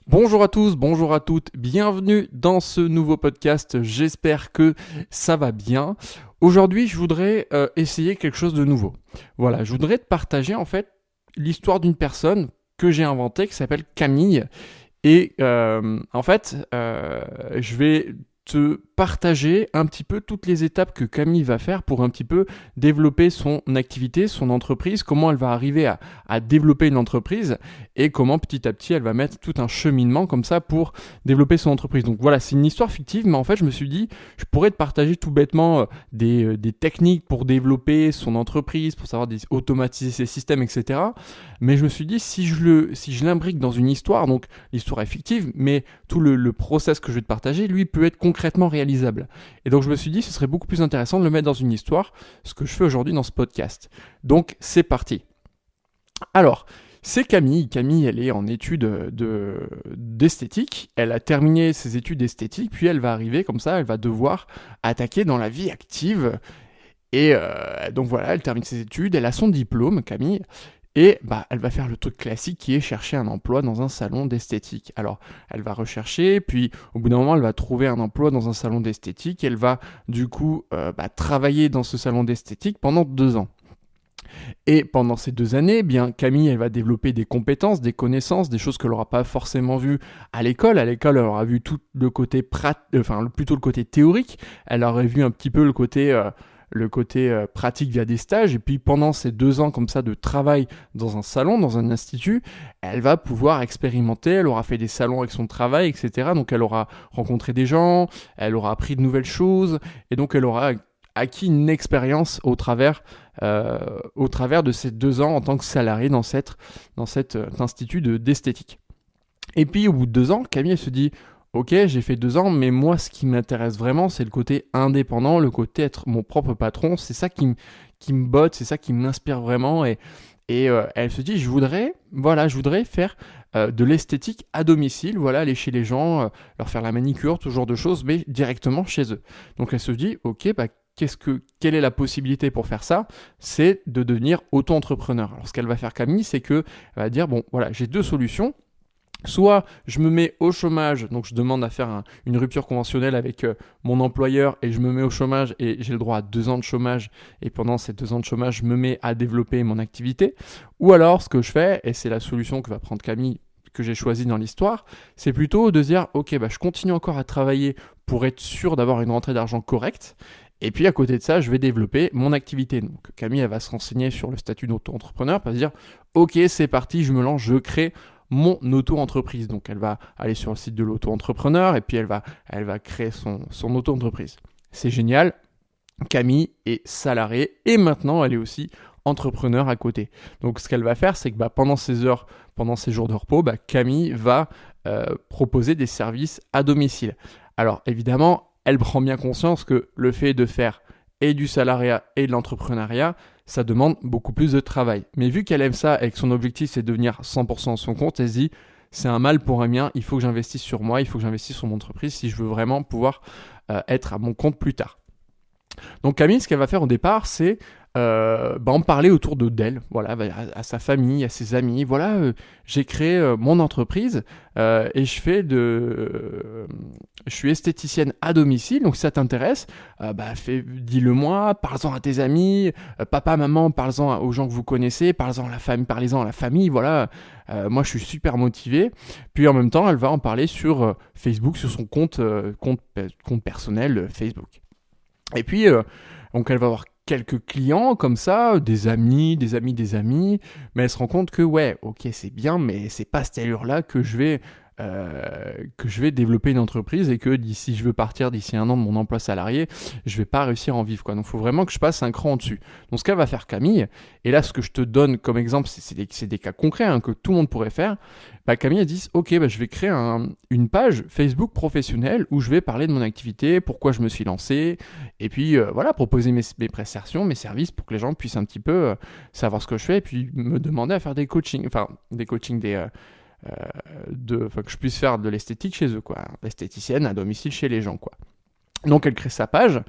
Bonjour à tous, bonjour à toutes, bienvenue dans ce nouveau podcast, j'espère que ça va bien. Aujourd'hui je voudrais essayer quelque chose de nouveau. Voilà, je voudrais te partager en fait l'histoire d'une personne que j'ai inventée qui s'appelle Camille. Et je vais te partager un petit peu toutes les étapes que Camille va faire pour un petit peu développer son activité, son entreprise, comment elle va arriver à développer une entreprise et comment petit à petit elle va mettre tout un cheminement comme ça pour développer son entreprise. Donc voilà, c'est une histoire fictive, mais en fait je me suis dit, je pourrais te partager tout bêtement des techniques pour développer son entreprise, pour savoir automatiser ses systèmes, etc. Mais je me suis dit, si je l'imbrique dans une histoire, donc l'histoire est fictive, mais tout le process que je vais te partager, lui, peut être concrètement réalisable. Et donc je me suis dit, ce serait beaucoup plus intéressant de le mettre dans une histoire, ce que je fais aujourd'hui dans ce podcast. Donc c'est parti. Alors, c'est Camille. Camille, elle est en études d'esthétique. Elle a terminé ses études d'esthétique, puis elle va arriver comme ça, elle va devoir attaquer dans la vie active. Et donc voilà, elle termine ses études, elle a son diplôme, Camille. Et elle va faire le truc classique qui est chercher un emploi dans un salon d'esthétique. Alors, elle va rechercher, puis au bout d'un moment, elle va trouver un emploi dans un salon d'esthétique. Elle va du coup travailler dans ce salon d'esthétique pendant 2 ans. Et pendant ces 2 années, Camille, elle va développer des compétences, des connaissances, des choses qu'elle n'aura pas forcément vues à l'école. À l'école, elle aura vu tout le côté plutôt le côté théorique. Elle aurait vu un petit peu le côté pratique via des stages. Et puis pendant ces 2 ans comme ça de travail dans un salon, dans un institut, elle va pouvoir expérimenter, elle aura fait des salons avec son travail, etc. Donc elle aura rencontré des gens, elle aura appris de nouvelles choses, et donc elle aura acquis une expérience au travers de ces 2 ans en tant que salarié dans cet institut d'esthétique. Et puis au bout de 2 ans, Camille se dit: ok, j'ai fait 2 ans, mais moi, ce qui m'intéresse vraiment, c'est le côté indépendant, le côté être mon propre patron. C'est ça qui me botte, c'est ça qui m'inspire vraiment. Et elle se dit, je voudrais faire de l'esthétique à domicile, voilà, aller chez les gens, leur faire la manicure, tout ce genre de choses, mais directement chez eux. Donc elle se dit, ok, quelle est la possibilité pour faire ça? C'est de devenir auto-entrepreneur. Alors ce qu'elle va faire, Camille, c'est qu'elle va dire, bon, voilà, j'ai 2 solutions. Soit je me mets au chômage, donc je demande à faire une rupture conventionnelle avec mon employeur et je me mets au chômage et j'ai le droit à 2 ans de chômage, et pendant ces 2 ans de chômage, je me mets à développer mon activité. Ou alors ce que je fais, et c'est la solution que va prendre Camille, que j'ai choisie dans l'histoire, c'est plutôt de dire ok, je continue encore à travailler pour être sûr d'avoir une rentrée d'argent correcte. Et puis à côté de ça, je vais développer mon activité. Donc Camille, elle va se renseigner sur le statut d'auto-entrepreneur, pour se dire ok, c'est parti, je me lance, je crée mon auto-entreprise. Donc elle va aller sur le site de l'auto-entrepreneur et puis elle va créer son auto-entreprise. C'est génial. Camille est salariée et maintenant elle est aussi entrepreneur à côté. Donc ce qu'elle va faire, c'est que pendant ces jours de repos, Camille va proposer des services à domicile. Alors évidemment, elle prend bien conscience que le fait de faire et du salariat et de l'entrepreneuriat, ça demande beaucoup plus de travail. Mais vu qu'elle aime ça et que son objectif c'est de devenir 100% à son compte, elle se dit c'est un mal pour un bien, il faut que j'investisse sur moi, il faut que j'investisse sur mon entreprise si je veux vraiment pouvoir être à mon compte plus tard. Donc Camille, ce qu'elle va faire au départ, c'est en parler autour d'elle, voilà, à sa famille, à ses amis. Voilà, j'ai créé mon entreprise et je suis esthéticienne à domicile. Donc si ça t'intéresse, dis-le moi, parle-en à tes amis, papa, maman, parle-en aux gens que vous connaissez, parlez-en à la famille. Voilà, moi je suis super motivé. Puis en même temps, elle va en parler sur Facebook, sur son compte personnel Facebook. Et puis, donc elle va avoir quelques clients comme ça, des amis, mais elle se rend compte que ouais, ok, c'est bien, mais c'est pas à cette allure-là que je vais développer une entreprise et que si je veux partir d'ici 1 an de mon emploi salarié, je vais pas réussir à en vivre, quoi. Donc il faut vraiment que je passe un cran en dessus. Donc ce qu'elle va faire Camille, et là ce que je te donne comme exemple, c'est des cas concrets que tout le monde pourrait faire. Camille a dit ok, je vais créer une page Facebook professionnelle où je vais parler de mon activité, pourquoi je me suis lancé, et puis voilà, proposer mes prestations, mes services pour que les gens puissent un petit peu savoir ce que je fais et puis me demander à faire des coachings, que je puisse faire de l'esthétique chez eux, quoi, l'esthéticienne à domicile chez les gens, quoi. Donc elle crée sa page,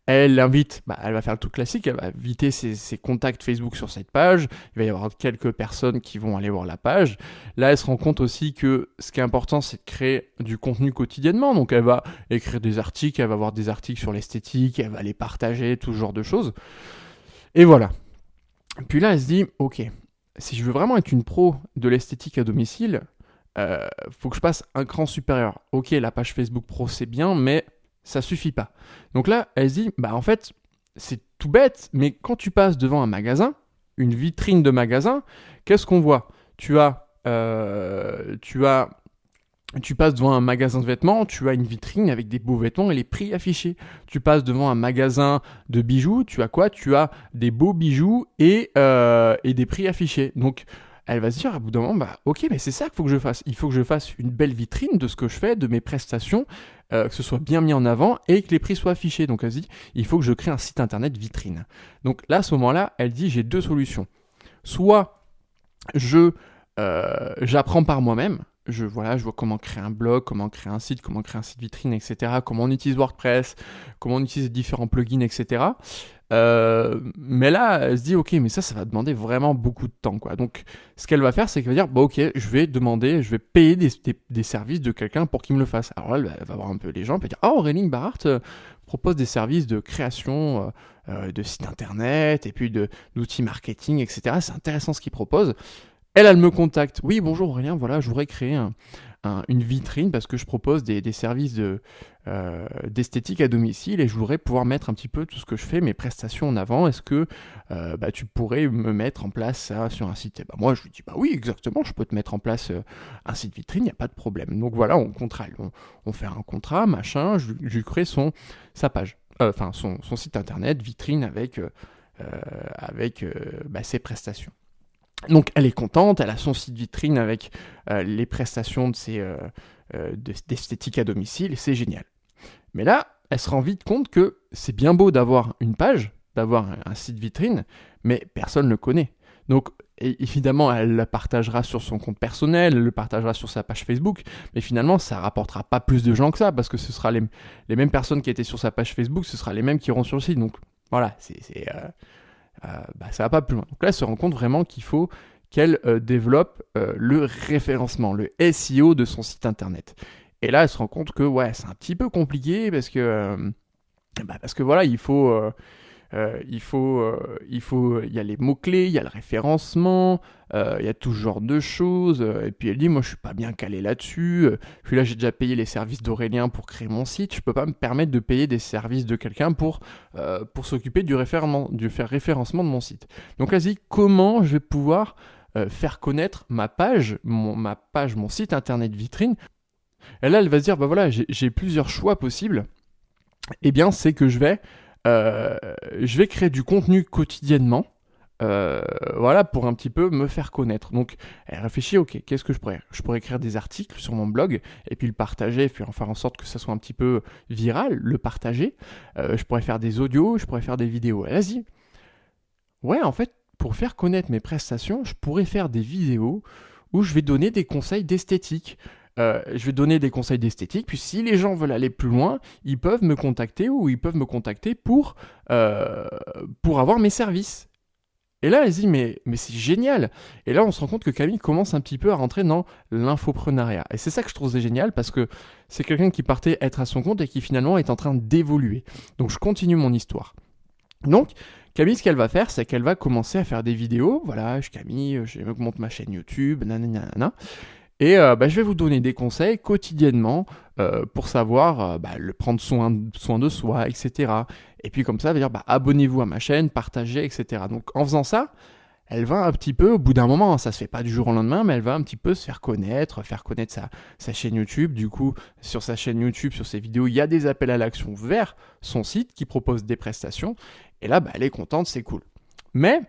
Elle invite, elle va faire le truc classique, elle va inviter ses contacts Facebook sur cette page, il va y avoir quelques personnes qui vont aller voir la page. Là, elle se rend compte aussi que ce qui est important, c'est de créer du contenu quotidiennement. Donc, elle va écrire des articles, elle va avoir des articles sur l'esthétique, elle va les partager, tout ce genre de choses. Et voilà. Puis là, elle se dit, ok, si je veux vraiment être une pro de l'esthétique à domicile, faut que je passe un cran supérieur. Ok, la page Facebook pro, c'est bien, mais ça suffit pas. Donc là, elle se dit, en fait, c'est tout bête, mais quand tu passes devant un magasin, une vitrine de magasin, qu'est-ce qu'on voit ? Tu passes devant un magasin de vêtements, tu as une vitrine avec des beaux vêtements et les prix affichés. Tu passes devant un magasin de bijoux, tu as quoi ? Tu as des beaux bijoux et des prix affichés. Donc, elle va se dire à bout d'un moment, ok, mais c'est ça qu'il faut que je fasse. Il faut que je fasse une belle vitrine de ce que je fais, de mes prestations, que ce soit bien mis en avant et que les prix soient affichés. Donc, elle se dit, il faut que je crée un site internet vitrine. Donc là, à ce moment-là, elle dit, j'ai deux solutions. Soit j'apprends par moi-même. Je vois comment créer un blog, comment créer un site vitrine, etc. Comment on utilise WordPress, comment on utilise différents plugins, etc. Mais là, elle se dit, ok, mais ça va demander vraiment beaucoup de temps, quoi. Donc, ce qu'elle va faire, c'est qu'elle va dire, ok, je vais payer des services de quelqu'un pour qu'il me le fasse. Alors là, elle va voir un peu les gens, elle va dire, Aurélie Barart propose des services de création de sites internet, et puis d'outils marketing, etc. C'est intéressant ce qu'il propose. Elle me contacte. Oui, bonjour Aurélien, voilà, je voudrais créer une vitrine parce que je propose des services d'esthétique à domicile et je voudrais pouvoir mettre un petit peu tout ce que je fais, mes prestations en avant. Est-ce que tu pourrais me mettre en place ça sur un site ? Et moi, je lui dis, oui, exactement, je peux te mettre en place un site vitrine, il n'y a pas de problème. Donc voilà, on fait un contrat, machin, je lui crée sa page, son site internet, vitrine avec ses prestations. Donc elle est contente, elle a son site vitrine avec les prestations d'esthétique à domicile, c'est génial. Mais là, elle se rend vite compte que c'est bien beau d'avoir une page, d'avoir un site vitrine, mais personne ne le connaît. Donc évidemment, elle le partagera sur son compte personnel, elle le partagera sur sa page Facebook, mais finalement, ça rapportera pas plus de gens que ça, parce que ce sera les mêmes personnes qui étaient sur sa page Facebook, ce sera les mêmes qui iront sur le site. Donc voilà, ça va pas plus loin. Donc là, elle se rend compte vraiment qu'il faut qu'elle développe le référencement, le SEO de son site internet. Et là, elle se rend compte que c'est un petit peu compliqué parce que voilà, il y a les mots-clés, il y a le référencement, il y a tout ce genre de choses. Et puis elle dit, moi je suis pas bien calé là-dessus. Puis là, j'ai déjà payé les services d'Aurélien pour créer mon site. Je peux pas me permettre de payer des services de quelqu'un pour s'occuper du référencement de mon site. Donc elle se dit, comment je vais pouvoir faire connaître ma page, mon site internet vitrine. Et là, elle va se dire, voilà, j'ai plusieurs choix possibles. Eh bien, c'est que je vais créer du contenu quotidiennement, pour un petit peu me faire connaître. Donc, elle réfléchit, ok, qu'est-ce que je pourrais ? Je pourrais écrire des articles sur mon blog, et puis le partager, et puis en faire en sorte que ça soit un petit peu viral, le partager. Je pourrais faire des audios, je pourrais faire des vidéos. Elle se dit, en fait, pour faire connaître mes prestations, je pourrais faire des vidéos où je vais donner des conseils d'esthétique. Je vais donner des conseils d'esthétique, puis si les gens veulent aller plus loin, ils peuvent me contacter pour avoir mes services. Et là, elle se dit, mais c'est génial. Et là, on se rend compte que Camille commence un petit peu à rentrer dans l'infoprenariat. Et c'est ça que je trouve génial, parce que c'est quelqu'un qui partait être à son compte et qui finalement est en train d'évoluer. Donc, je continue mon histoire. Donc, Camille, ce qu'elle va faire, c'est qu'elle va commencer à faire des vidéos. Voilà, Camille, je monte ma chaîne YouTube, nanana. Et je vais vous donner des conseils quotidiennement pour savoir prendre soin de soi, etc. Et puis comme ça, elle va dire abonnez-vous à ma chaîne, partagez, etc. Donc en faisant ça, elle va un petit peu, au bout d'un moment, ça se fait pas du jour au lendemain, mais elle va un petit peu se faire connaître sa chaîne YouTube. Du coup, sur sa chaîne YouTube, sur ses vidéos, il y a des appels à l'action vers son site qui propose des prestations. Et là, elle est contente, c'est cool. Mais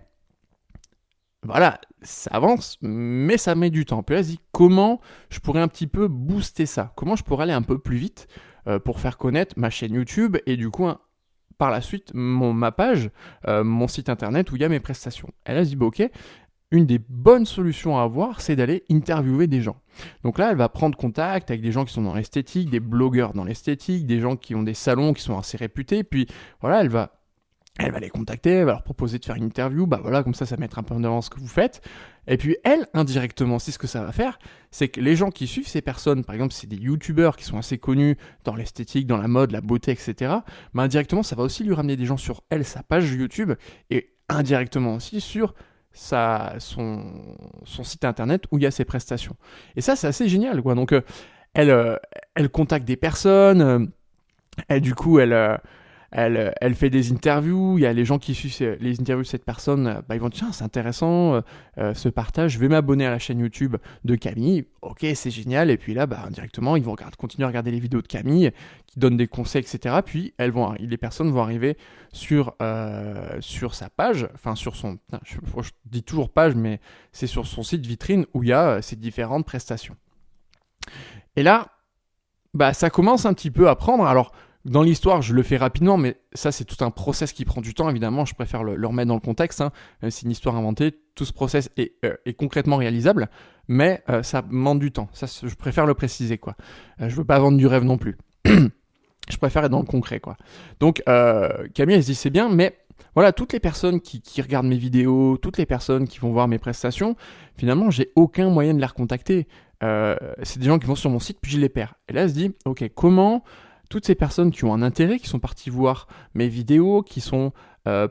voilà, ça avance, mais ça met du temps. Puis elle se dit, comment je pourrais un petit peu booster ça ? Comment je pourrais aller un peu plus vite pour faire connaître ma chaîne YouTube et du coup, par la suite, ma page, mon site internet où il y a mes prestations. Elle a dit, ok, une des bonnes solutions à avoir, c'est d'aller interviewer des gens. Donc là, elle va prendre contact avec des gens qui sont dans l'esthétique, des blogueurs dans l'esthétique, des gens qui ont des salons qui sont assez réputés, puis voilà, elle va les contacter, elle va leur proposer de faire une interview, bah voilà, comme ça mettra un peu en avant ce que vous faites. Et puis elle, indirectement, c'est ce que ça va faire, c'est que les gens qui suivent ces personnes, par exemple, c'est des youtubeurs qui sont assez connus dans l'esthétique, dans la mode, la beauté, etc. Bah indirectement, ça va aussi lui ramener des gens sur elle, sa page YouTube, et indirectement aussi sur son site internet où il y a ses prestations. Et ça, c'est assez génial, quoi. Donc, elle contacte des personnes, elle fait des interviews, il y a les gens qui suivent les interviews de cette personne, ils vont dire tiens, c'est intéressant, ce partage, je vais m'abonner à la chaîne YouTube de Camille, ok, c'est génial, et puis là, indirectement, ils vont continuer à regarder les vidéos de Camille, qui donnent des conseils, etc. Puis les personnes vont arriver sur sa page, enfin sur son, je dis toujours page, mais c'est sur son site vitrine où il y a ces différentes prestations. Et là, ça commence un petit peu à prendre, alors, dans l'histoire, je le fais rapidement, mais ça, c'est tout un process qui prend du temps, évidemment. Je préfère le remettre dans le contexte. C'est une histoire inventée. Tout ce process est concrètement réalisable, mais ça demande du temps. Ça, je préfère le préciser, quoi. Je veux pas vendre du rêve non plus. Je préfère être dans le concret, quoi. Donc, Camille, elle se dit, c'est bien, mais voilà, toutes les personnes qui regardent mes vidéos, toutes les personnes qui vont voir mes prestations, finalement, j'ai aucun moyen de les recontacter. C'est des gens qui vont sur mon site, puis je les perds. Et là, elle se dit, ok, comment toutes ces personnes qui ont un intérêt, qui sont parties voir mes vidéos, qui sont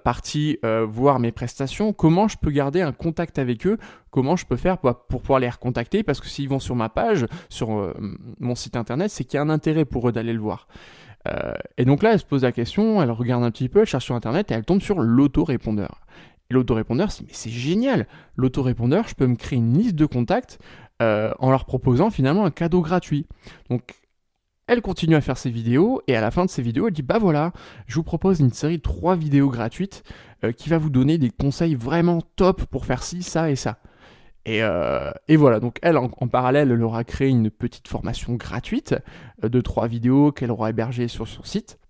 parties voir mes prestations, comment je peux garder un contact avec eux, comment je peux faire pour pouvoir les recontacter, parce que s'ils vont sur ma page, sur mon site internet, c'est qu'il y a un intérêt pour eux d'aller le voir. Et donc là, elle se pose la question, elle regarde un petit peu, elle cherche sur internet et elle tombe sur l'autorépondeur. Et l'autorépondeur, c'est génial. L'autorépondeur, je peux me créer une liste de contacts en leur proposant finalement un cadeau gratuit. Donc, elle continue à faire ses vidéos et à la fin de ses vidéos, elle dit voilà, je vous propose une série de 3 vidéos gratuites qui va vous donner des conseils vraiment top pour faire ci, ça et ça. Et voilà, donc elle, en parallèle, elle aura créé une petite formation gratuite de 3 vidéos qu'elle aura hébergées sur son site.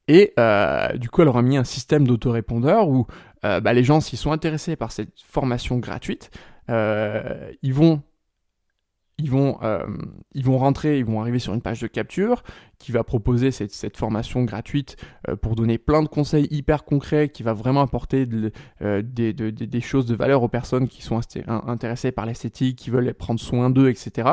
Et du coup, elle aura mis un système d'autorépondeur où les gens, s'ils sont intéressés par cette formation gratuite, ils vont rentrer, ils vont arriver sur une page de capture qui va proposer cette formation gratuite pour donner plein de conseils hyper concrets, qui va vraiment apporter des choses de valeur aux personnes qui sont intéressées par l'esthétique, qui veulent prendre soin d'eux, etc.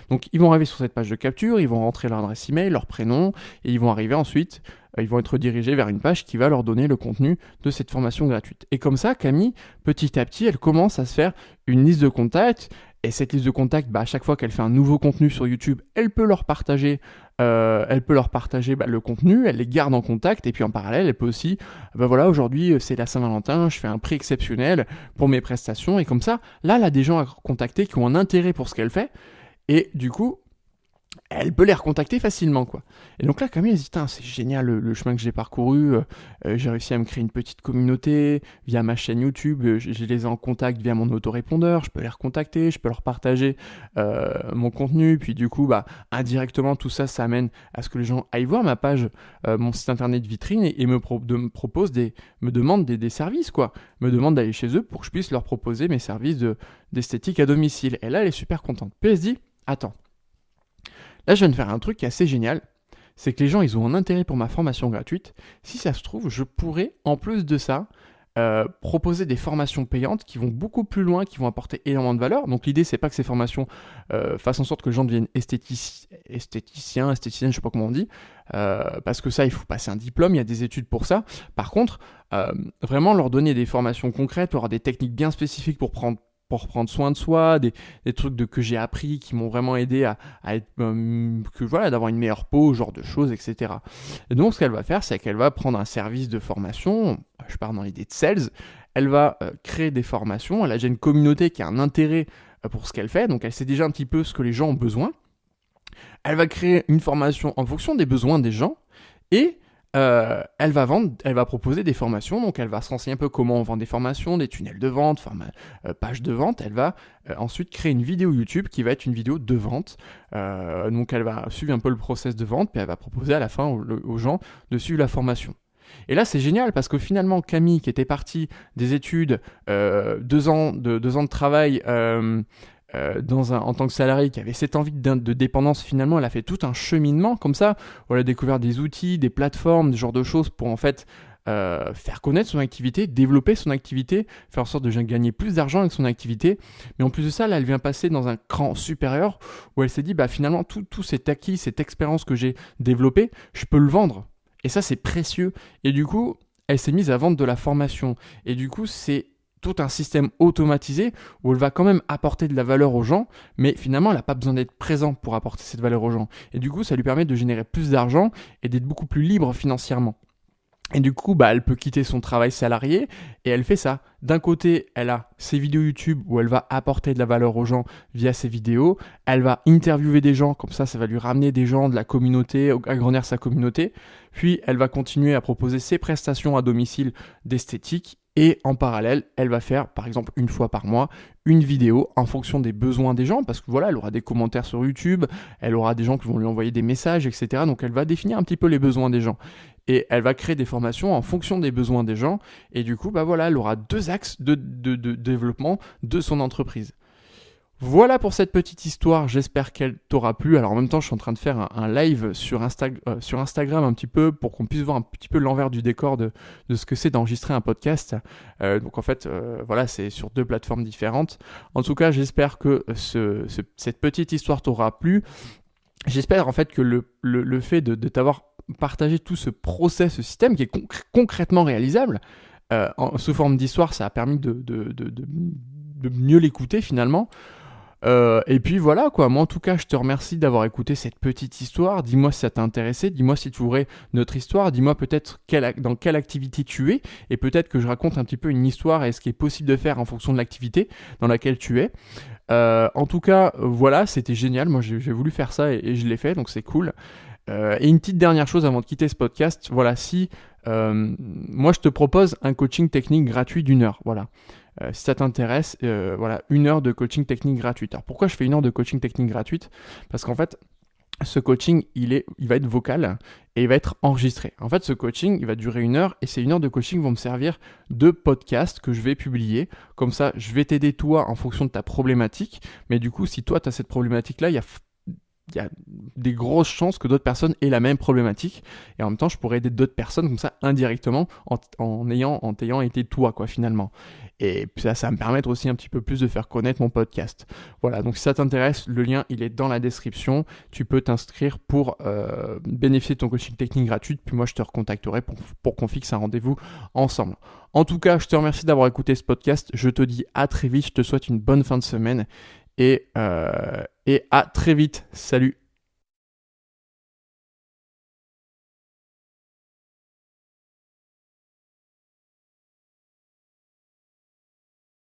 Donc ils vont arriver sur cette page de capture, ils vont rentrer leur adresse email, leur prénom, et ils vont arriver ensuite, ils vont être dirigés vers une page qui va leur donner le contenu de cette formation gratuite. Et comme ça, Camille, petit à petit, elle commence à se faire une liste de contacts. Et cette liste de contacts, à chaque fois qu'elle fait un nouveau contenu sur YouTube, elle peut leur partager, le contenu, elle les garde en contact, et puis en parallèle, elle peut aussi, voilà, aujourd'hui c'est la Saint-Valentin, je fais un prix exceptionnel pour mes prestations, et comme ça, là, elle a des gens à contacter qui ont un intérêt pour ce qu'elle fait, et du coup, elle peut les recontacter facilement, quoi. Et donc là, Camille, elle se dit, c'est génial le chemin que j'ai parcouru, j'ai réussi à me créer une petite communauté via ma chaîne YouTube, je les ai en contact via mon autorépondeur, je peux les recontacter, je peux leur partager mon contenu, puis du coup, indirectement, tout ça, ça amène à ce que les gens aillent voir ma page, mon site internet vitrine, et me demandent des services, quoi. Me demandent d'aller chez eux pour que je puisse leur proposer mes services d'esthétique à domicile. Et là, elle est super contente. Puis elle se dit, attends, là, je viens de faire un truc qui est assez génial, c'est que les gens, ils ont un intérêt pour ma formation gratuite. Si ça se trouve, je pourrais, en plus de ça, proposer des formations payantes qui vont beaucoup plus loin, qui vont apporter énormément de valeur. Donc l'idée, c'est pas que ces formations fassent en sorte que les gens deviennent esthéticiens, je sais pas comment on dit, parce que ça, il faut passer un diplôme, il y a des études pour ça. Par contre, vraiment leur donner des formations concrètes, avoir des techniques bien spécifiques pour prendre soin de soi, des trucs que j'ai appris qui m'ont vraiment aidé à être, d'avoir une meilleure peau, ce genre de choses, etc. Et donc, ce qu'elle va faire, c'est qu'elle va prendre un service de formation, je pars dans l'idée de sales, elle va créer des formations, elle a déjà une communauté qui a un intérêt pour ce qu'elle fait, donc elle sait déjà un petit peu ce que les gens ont besoin. Elle va créer une formation en fonction des besoins des gens, et elle va proposer des formations, donc elle va se renseigner un peu comment on vend des formations, des tunnels de vente, pages de vente. Elle va ensuite créer une vidéo YouTube qui va être une vidéo de vente. Donc elle va suivre un peu le process de vente, puis elle va proposer à la fin aux gens de suivre la formation. Et là, c'est génial parce que finalement, Camille, qui était partie des études, 2 ans de travail en tant que salarié, qui avait cette envie de dépendance, finalement, elle a fait tout un cheminement comme ça, où elle a découvert des outils, des plateformes, ce genre de choses pour en fait faire connaître son activité, développer son activité, faire en sorte de gagner plus d'argent avec son activité. Mais en plus de ça, là, elle vient passer dans un cran supérieur où elle s'est dit, bah finalement, tout cet acquis, cette expérience que j'ai développée, je peux le vendre. Et ça, c'est précieux. Et du coup, elle s'est mise à vendre de la formation. Et du coup, c'est tout un système automatisé où elle va quand même apporter de la valeur aux gens, mais finalement, elle n'a pas besoin d'être présente pour apporter cette valeur aux gens. Et du coup, ça lui permet de générer plus d'argent et d'être beaucoup plus libre financièrement. Et du coup, bah, elle peut quitter son travail salarié et elle fait ça. D'un côté, elle a ses vidéos YouTube où elle va apporter de la valeur aux gens via ses vidéos. Elle va interviewer des gens, comme ça va lui ramener des gens de la communauté, agrandir sa communauté. Puis, elle va continuer à proposer ses prestations à domicile d'esthétique. Et en parallèle, elle va faire, par exemple, 1 fois par mois, une vidéo en fonction des besoins des gens, parce que voilà, elle aura des commentaires sur YouTube, elle aura des gens qui vont lui envoyer des messages, etc. Donc, elle va définir un petit peu les besoins des gens. Et elle va créer des formations en fonction des besoins des gens. Et du coup, bah voilà, elle aura 2 axes de développement de son entreprise. Voilà pour cette petite histoire, j'espère qu'elle t'aura plu. Alors en même temps, je suis en train de faire un live sur Instagram un petit peu pour qu'on puisse voir un petit peu l'envers du décor de ce que c'est d'enregistrer un podcast. Donc en fait, voilà, c'est sur 2 plateformes différentes. En tout cas, j'espère que cette petite histoire t'aura plu. J'espère en fait que le fait de t'avoir partagé tout ce process, ce système qui est concrètement réalisable, sous forme d'histoire, ça a permis de mieux l'écouter finalement. Et puis voilà quoi, moi en tout cas je te remercie d'avoir écouté cette petite histoire. Dis-moi si ça t'a intéressé, dis-moi si tu voudrais notre histoire, dis-moi peut-être dans quelle activité tu es, et peut-être que je raconte un petit peu une histoire et ce qui est possible de faire en fonction de l'activité dans laquelle tu es. En tout cas voilà, c'était génial, moi j'ai voulu faire ça et je l'ai fait, donc c'est cool. Et une petite dernière chose avant de quitter ce podcast, voilà, si moi je te propose un coaching technique gratuit d'1 heure, voilà. Si ça t'intéresse, voilà, 1 heure de coaching technique gratuite. Alors pourquoi je fais 1 heure de coaching technique gratuite ? Parce qu'en fait, ce coaching, il va être vocal et il va être enregistré. En fait, ce coaching, il va durer 1 heure et ces 1 heure de coaching vont me servir de podcast que je vais publier. Comme ça, je vais t'aider toi en fonction de ta problématique. Mais du coup, si toi, tu as cette problématique-là, il y a des grosses chances que d'autres personnes aient la même problématique, et en même temps je pourrais aider d'autres personnes comme ça indirectement en ayant été toi quoi finalement. Et puis ça va me permettre aussi un petit peu plus de faire connaître mon podcast. Voilà, donc si ça t'intéresse, le lien il est dans la description, tu peux t'inscrire pour bénéficier de ton coaching technique gratuit, puis moi je te recontacterai pour qu'on fixe un rendez-vous ensemble. En tout cas, je te remercie d'avoir écouté ce podcast, je te dis à très vite, je te souhaite une bonne fin de semaine, et à très vite. Salut!